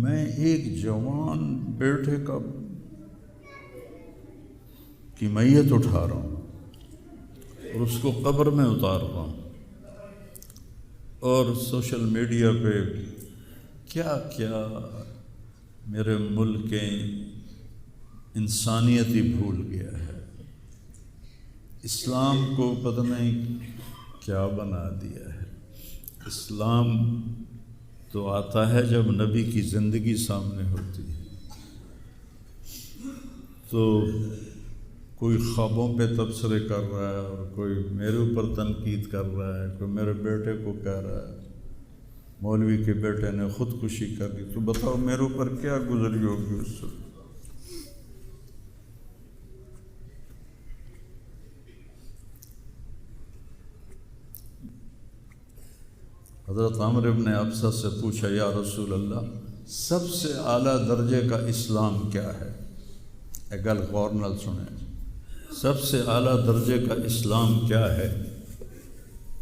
میں ایک جوان بیٹے کی میت اٹھا رہا ہوں اور اس کو قبر میں اتار رہا ہوں، اور سوشل میڈیا پہ کیا کیا میرے ملک کے انسانیت ہی بھول گیا ہے، اسلام کو پتہ نہیں کیا بنا دیا ہے۔ اسلام تو آتا ہے جب نبی کی زندگی سامنے ہوتی ہے، تو کوئی خوابوں پہ تبصرے کر رہا ہے اور کوئی میرے اوپر تنقید کر رہا ہے، کوئی میرے بیٹے کو کہہ رہا ہے مولوی کے بیٹے نے خودکشی کر لی، تو بتاؤ میرے اوپر کیا گزری ہوگی اس سے؟ حضرت عمرو بن ابسہ سے پوچھا، یا رسول اللہ سب سے اعلیٰ درجے کا اسلام کیا ہے؟ ایک گل غور نال سنیں، سب سے اعلیٰ درجے کا اسلام کیا ہے؟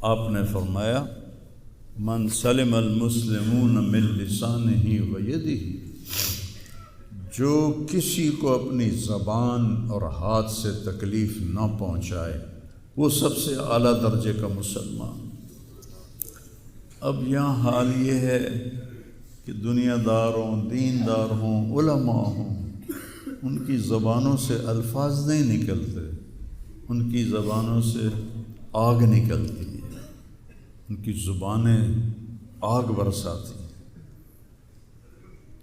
آپ نے فرمایا من سلم المسلمون من لسانہ و یدہ، جو کسی کو اپنی زبان اور ہاتھ سے تکلیف نہ پہنچائے وہ سب سے اعلیٰ درجے کا مسلمان۔ اب یہاں حال یہ ہے کہ دنیا دار ہوں، دیندار ہوں، علماء ہوں، ان کی زبانوں سے الفاظ نہیں نکلتے، ان کی زبانوں سے آگ نکلتی ہے، ان کی زبانیں آگ برساتی ہیں۔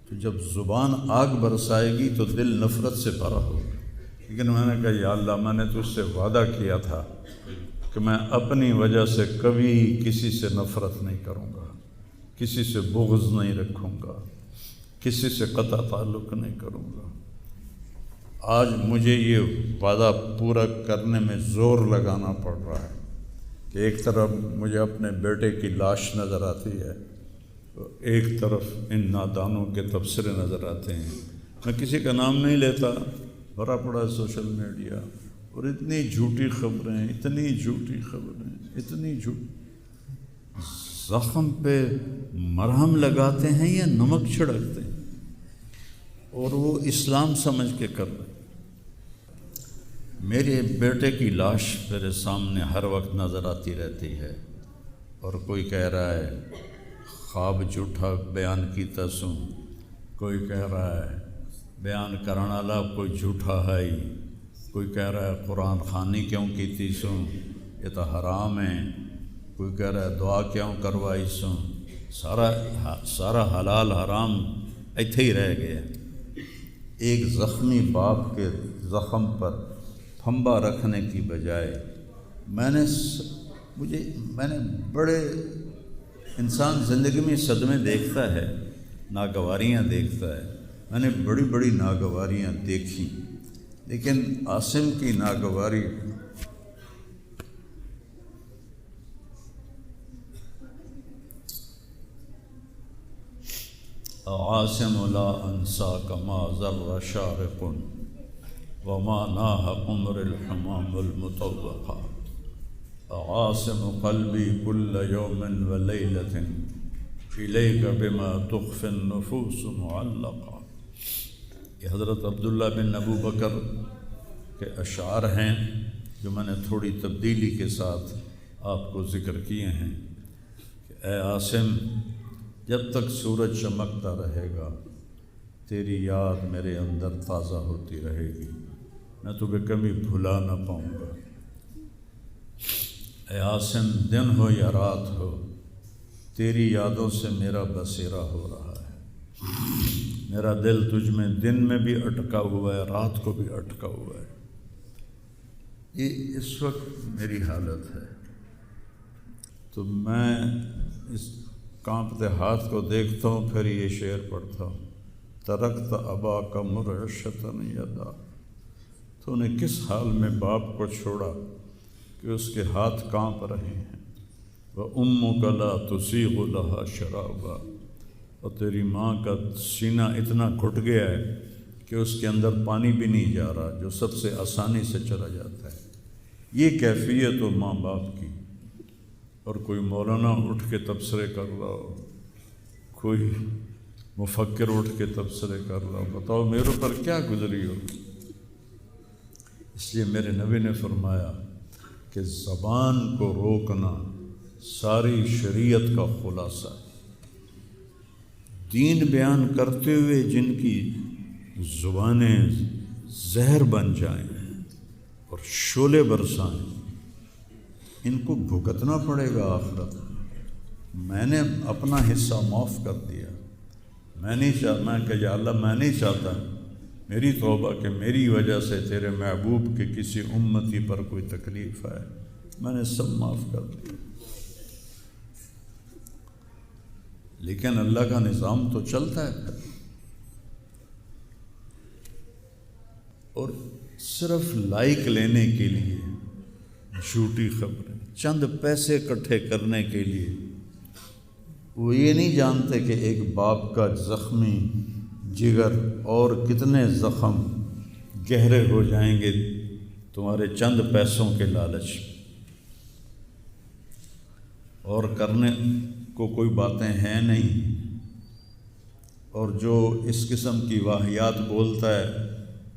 تو جب زبان آگ برسائے گی تو دل نفرت سے بھرا ہوگا، لیکن میں نے کہا یا اللہ میں نے تجھ سے وعدہ کیا تھا کہ میں اپنی وجہ سے کبھی کسی سے نفرت نہیں کروں گا، کسی سے بغض نہیں رکھوں گا، کسی سے قطع تعلق نہیں کروں گا۔ آج مجھے یہ وعدہ پورا کرنے میں زور لگانا پڑ رہا ہے کہ ایک طرف مجھے اپنے بیٹے کی لاش نظر آتی ہے، ایک طرف ان نادانوں کے تبصرے نظر آتے ہیں۔ میں کسی کا نام نہیں لیتا، بھرا پڑا سوشل میڈیا، اور اتنی جھوٹی خبریں، اتنی جھوٹی خبریں، اتنی زخم پہ مرہم لگاتے ہیں یا نمک چھڑکتے ہیں، اور وہ اسلام سمجھ کے کر رہے ہیں۔ میرے بیٹے کی لاش میرے سامنے ہر وقت نظر آتی رہتی ہے، اور کوئی کہہ رہا ہے خواب جھوٹا بیان کیتا سوں، کوئی کہہ رہا ہے بیان کرنے والا کوئی جھوٹا ہے ہی، کوئی کہہ رہا ہے قرآن خوانی کیوں کیتی سوں، یہ تو حرام ہے، کوئی کہہ رہا ہے دعا کیوں کروائی سوں، سارا حلال حرام ایتھے ہی رہ گیا۔ ایک زخمی باپ کے زخم پر پھنبا رکھنے کی بجائے میں نے بڑے انسان زندگی میں صدمے دیکھتا ہے، ناگواریاں دیکھتا ہے، میں نے بڑی بڑی ناگواریاں دیکھی، لیکن عاصم کی ناگواری عاصم لا انساک ما ذر شارق وما ناہ عمر الحمام المطوقات عاصم قلبی کل یوم ولیلۃ الیک بما تخفی النفوس معلقا۔ یہ حضرت عبداللہ بن ابو بکر کے اشعار ہیں جو میں نے تھوڑی تبدیلی کے ساتھ آپ کو ذکر کیے ہیں کہ اے عاصم، جب تک سورج چمکتا رہے گا تیری یاد میرے اندر تازہ ہوتی رہے گی، میں تمہیں کبھی بھلا نہ پاؤں گا۔ اے عاصم، دن ہو یا رات ہو تیری یادوں سے میرا بسیرا ہو رہا ہے، میرا دل تجھ میں دن میں بھی اٹکا ہوا ہے، رات کو بھی اٹکا ہوا ہے۔ یہ اس وقت میری حالت ہے، تو میں اس کانپتے ہاتھ کو دیکھتا ہوں، پھر یہ شعر پڑھتا ہوں، ترکت اباک مرعشۃ یدا، تو نے کس حال میں باپ کو چھوڑا کہ اس کے ہاتھ کانپ رہے ہیں، وَأُمُّكَ لَا تُسِيغُ لَهَا شَرَابًا، اور تیری ماں کا سینہ اتنا گھٹ گیا ہے کہ اس کے اندر پانی بھی نہیں جا رہا جو سب سے آسانی سے چلا جاتا ہے۔ یہ کیفیت ہو ماں باپ کی، اور کوئی مولانا اٹھ کے تبصرے کر رہا ہو، کوئی مفکر اٹھ کے تبصرے کر رہا ہو، بتاؤ میرے پر کیا گزری ہو۔ اس لیے میرے نبی نے فرمایا کہ زبان کو روکنا ساری شریعت کا خلاصہ ہے۔ دین بیان کرتے ہوئے جن کی زبانیں زہر بن جائیں اور شعلے برسائیں، ان کو بھگتنا پڑے گا آخرت میں۔ میں نے اپنا حصہ معاف کر دیا، میں کہ یا اللہ میں نہیں چاہتا میری توبہ کہ میری وجہ سے تیرے محبوب کے کسی امتی پر کوئی تکلیف آئے، میں نے سب معاف کر دیا۔ لیکن اللہ کا نظام تو چلتا ہے پھر، اور صرف لائک لینے کے لیے جھوٹی خبریں، چند پیسے اکٹھے کرنے کے لیے، وہ یہ نہیں جانتے کہ ایک باپ کا زخمی جگر اور کتنے زخم گہرے ہو جائیں گے تمہارے چند پیسوں کے لالچ، اور کرنے کو کوئی باتیں ہیں نہیں۔ اور جو اس قسم کی واہیات بولتا ہے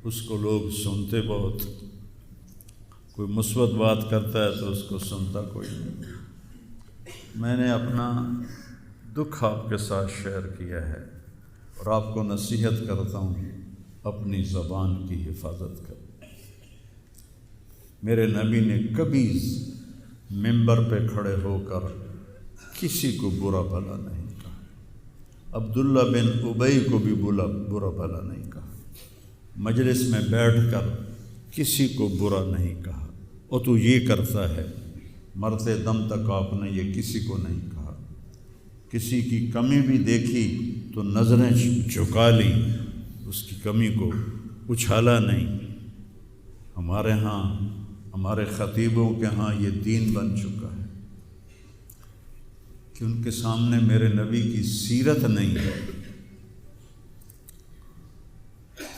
اس کو لوگ سنتے بہت، کوئی مثبت بات کرتا ہے تو اس کو سنتا کوئی نہیں۔ میں نے اپنا دکھ آپ کے ساتھ شیئر کیا ہے، اور آپ کو نصیحت کرتا ہوں اپنی زبان کی حفاظت کریں۔ میرے نبی نے کبھی ممبر پہ کھڑے ہو کر کسی کو برا بھلا نہیں کہا، عبداللہ بن ابی کو بھی برا بھلا نہیں کہا، مجلس میں بیٹھ کر کسی کو برا نہیں کہا، اور تو یہ کرتا ہے، مرتے دم تک آپ نے یہ کسی کو نہیں کہا۔ کسی کی کمی بھی دیکھی تو نظریں جھکا لی، اس کی کمی کو اچھالا نہیں۔ ہمارے ہاں، ہمارے خطیبوں کے ہاں یہ دین بن چکا ہے کہ ان کے سامنے میرے نبی کی سیرت نہیں ہے،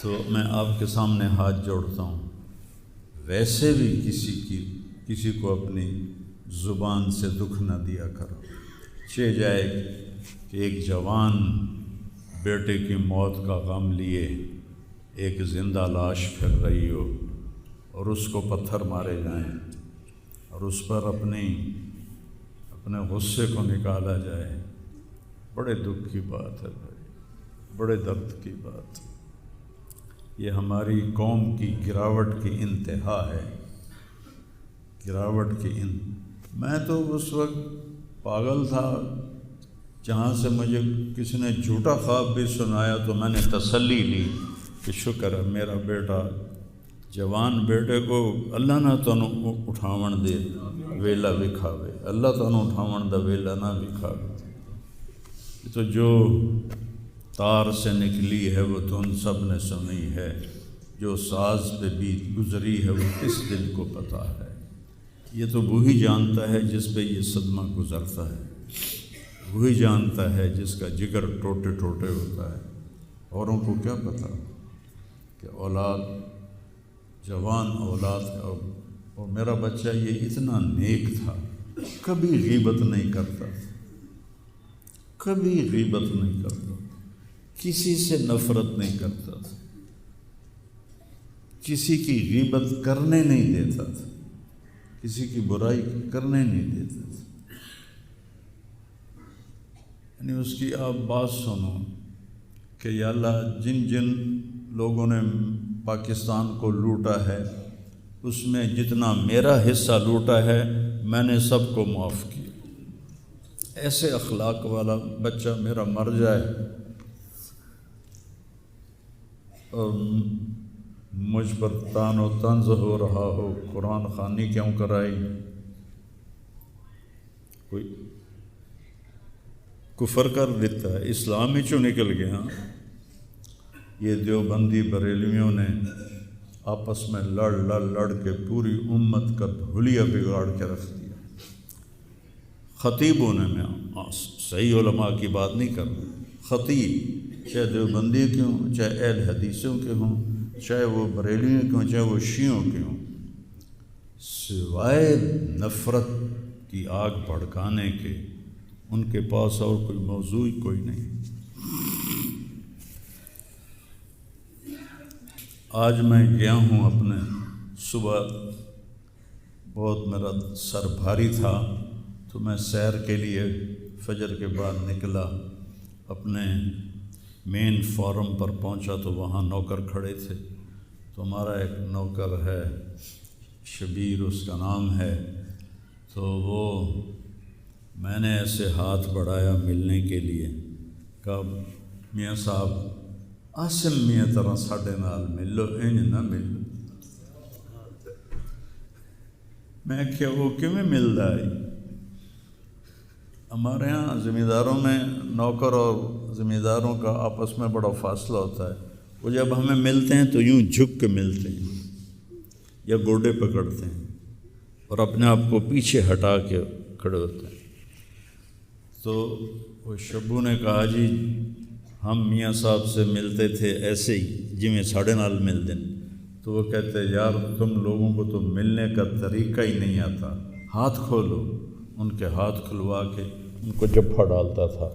تو میں آپ کے سامنے ہاتھ جوڑتا ہوں، ویسے بھی کسی کو اپنی زبان سے دکھ نہ دیا کرو۔ چہ جائے کہ ایک جوان بیٹے کی موت کا غم لیے ایک زندہ لاش پھر رہی ہو، اور اس کو پتھر مارے جائیں، اور اس پر اپنے غصے کو نکالا جائے، بڑے دکھ کی بات ہے بھائی، بڑے درد کی بات۔ یہ ہماری قوم کی گراوٹ کی انتہا ہے، گراوٹ کی میں تو اس وقت پاگل تھا، جہاں سے مجھے کسی نے جھوٹا خواب بھی سنایا تو میں نے تسلی لی کہ شکر ہے میرا بیٹا، جوان بیٹے کو اللہ نہ تنوں اٹھاون دے ویلا وکھاوے، اللہ تنوں اٹھاون دا ویلا نہ وکھاوے۔ تو جو تار سے نکلی ہے وہ دھن سب نے سنی ہے، جو ساز پہ بیت گزری ہے وہ کس دل کو پتہ ہے۔ یہ تو وہی جانتا ہے جس پہ یہ صدمہ گزرتا ہے، وہی جانتا ہے جس کا جگر ٹوٹے ٹوٹے ہوتا ہے۔ اوروں کو کیا پتہ کہ اولاد، جوان اولاد کا، اور میرا بچہ یہ اتنا نیک تھا، کبھی غیبت نہیں کرتا، کبھی غیبت نہیں کرتا، کسی سے نفرت نہیں کرتا تھا، کسی کی غیبت کرنے نہیں دیتا تھا، کسی کی برائی کرنے نہیں دیتا تھا۔ یعنی اس کی آپ بات سنو کہ یا اللہ جن جن لوگوں نے پاکستان کو لوٹا ہے اس میں جتنا میرا حصہ لوٹا ہے میں نے سب کو معاف کیا۔ ایسے اخلاق والا بچہ میرا مر جائے اور مجھ پر تان و طنز ہو رہا ہو، قرآن خوانی کیوں کرائی، کوئی کفر کر دیتا ہے، اسلام ہی چوں نکل گیا۔ یہ دیوبندی بریلویوں نے آپس میں لڑ کے پوری امت کا حلیہ بگاڑ کے رکھ دیا۔ خطیبوں نے، میں صحیح علماء کی بات نہیں کر رہا، خطیب چاہے دیوبندی کے ہوں، چاہے اہل حدیثوں کے ہوں، چاہے وہ بریلویوں کے ہوں، چاہے وہ شیعوں کے ہوں، سوائے نفرت کی آگ بھڑکانے کے ان کے پاس اور کوئی موضوع کوئی نہیں۔ آج میں گیا ہوں اپنے صبح بہت میرا سر بھاری تھا تو میں سیر کے لیے فجر کے بعد نکلا، اپنے مین فورم پر پہنچا تو وہاں نوکر کھڑے تھے، تو ہمارا ایک نوکر ہے شبیر اس کا نام ہے، تو وہ میں نے ایسے ہاتھ بڑھایا ملنے کے لیے، کہا میاں صاحب آسم میاں طرح ساڈے نال ملو، انج نہ ملو۔ میں کیا وہ کیویں ملدا ہے؟ ہمارے ہاں زمینداروں میں نوکر اور زمینداروں کا آپس میں بڑا فاصلہ ہوتا ہے، وہ جب ہمیں ملتے ہیں تو یوں جھک کے ملتے ہیں یا گوڈے پکڑتے ہیں اور اپنے آپ کو پیچھے ہٹا کے کھڑے ہوتے ہیں۔ تو وہ شبو نے کہا جی ہم میاں صاحب سے ملتے تھے ایسے ہی جی میں ساڑھے نال مل دیں، تو وہ کہتے یار تم لوگوں کو تو ملنے کا طریقہ ہی نہیں آتا، ہاتھ کھولو۔ ان کے ہاتھ کھلوا کے ان کو جپھا ڈالتا تھا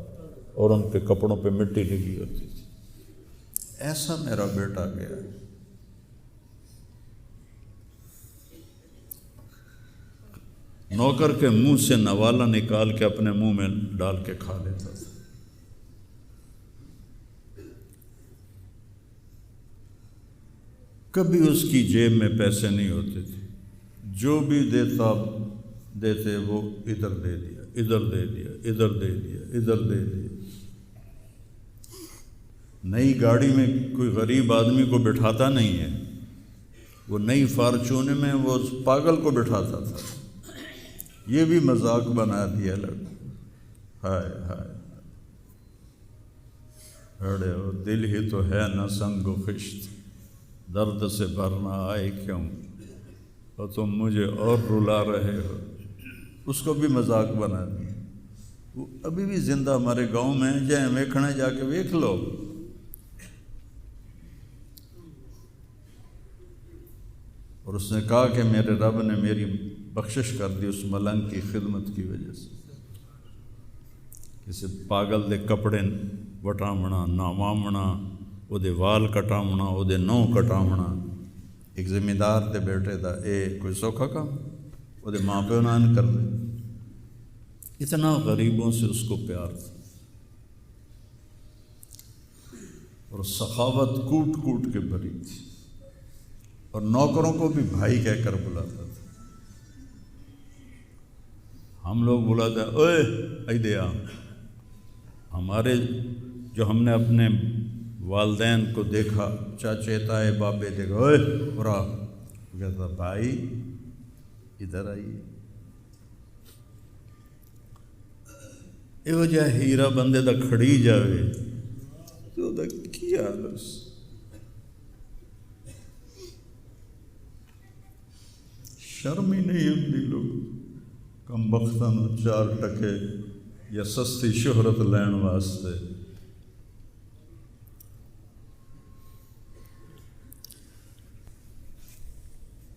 اور ان کے کپڑوں پہ مٹی لگی ہوتی تھی۔ ایسا میرا بیٹا گیا۔ نوکر کے منہ سے نوالا نکال کے اپنے منہ میں ڈال کے کھا لیتا تھا۔ کبھی اس کی جیب میں پیسے نہیں ہوتے تھے، جو بھی دیتے وہ ادھر دے دیا، ادھر دے دیا، ادھر دے دیا، ادھر دے دیا۔ نئی گاڑی میں کوئی غریب آدمی کو بٹھاتا نہیں ہے، وہ نئی فارچون میں وہ پاگل کو بٹھاتا تھا۔ یہ بھی مذاق بنا دیا لڑکا۔ ہائے ہائے ہڑے وہ دل ہی تو ہے نہ سنگ و خشت، درد سے بھرنا آئے کیوں، اور تم مجھے اور رلا رہے ہو۔ اس کو بھی مذاق بنا دیا۔ وہ ابھی بھی زندہ ہمارے گاؤں میں جائیں ویکھنے جا کے ویکھ لو۔ اور اس نے کہا کہ میرے رب نے میری بخشش کر دی اس ملنگ کی خدمت کی وجہ سے۔ کسی پاگل دے کپڑے وٹامنا، ناوامنا، وہ دے وال کٹامنا، وہ دے نو کٹامنا، ایک زمیندار دے بیٹے دا اے کوئی سوکھا کام؟ وہ دے ماں پیو نان کر دے۔ اتنا غریبوں سے اس کو پیار تھا، اور سخاوت کوٹ کوٹ کے بھری تھی، اور نوکروں کو بھی بھائی کہہ کر بلاتا تھا۔ ہم لوگ بلاتے ہیں اوئے ایدے آ، ہمارے جو ہم نے اپنے والدین کو دیکھا، چاچے تائے بابے دیکھا، اوئے برا، وہ کہتا بھائی ادھر آئیے۔ یہ وجہ ہیرا بندے دا کھڑی جاوے تو دا کی حال اس شرم ہی نہیں آتی لوگ کم بختاں چار ٹکے یا سستی شہرت لین واسطے